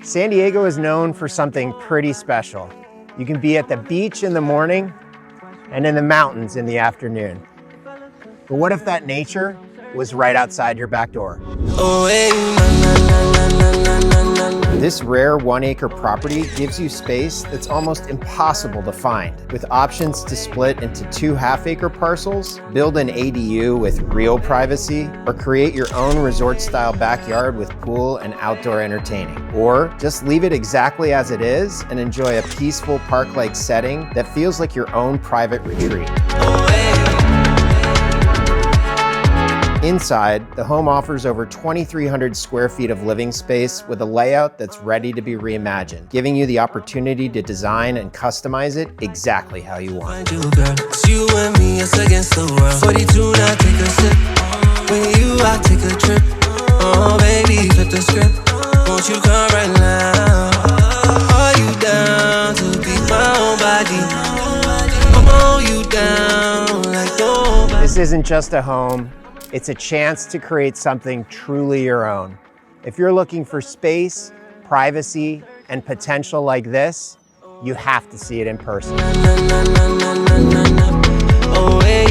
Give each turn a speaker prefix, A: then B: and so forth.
A: San Diego is known for something pretty special. You can be at the beach in the morning and in the mountains in the afternoon. But what if that nature was right outside your back door? This rare 1-acre property gives you space that's almost impossible to find, with options to split into 2 half-acre parcels, build an ADU with real privacy, or create your own resort-style backyard with pool and outdoor entertaining. Or just leave it exactly as it is and enjoy a peaceful park-like setting that feels like your own private retreat. Inside, the home offers over 2,300 square feet of living space with a layout that's ready to be reimagined, giving you the opportunity to design and customize it exactly how you want.
B: You and me, it's against the world. 42, now take a sip. When you out, take a trip. Oh, baby, flip the script. Won't you come right now? Are you down to be my own body? I'll hold you down like nobody.
A: This isn't just a home. It's a chance to create something truly your own. If you're looking for space, privacy, and potential like this, you have to see it in person.
B: Oh, hey,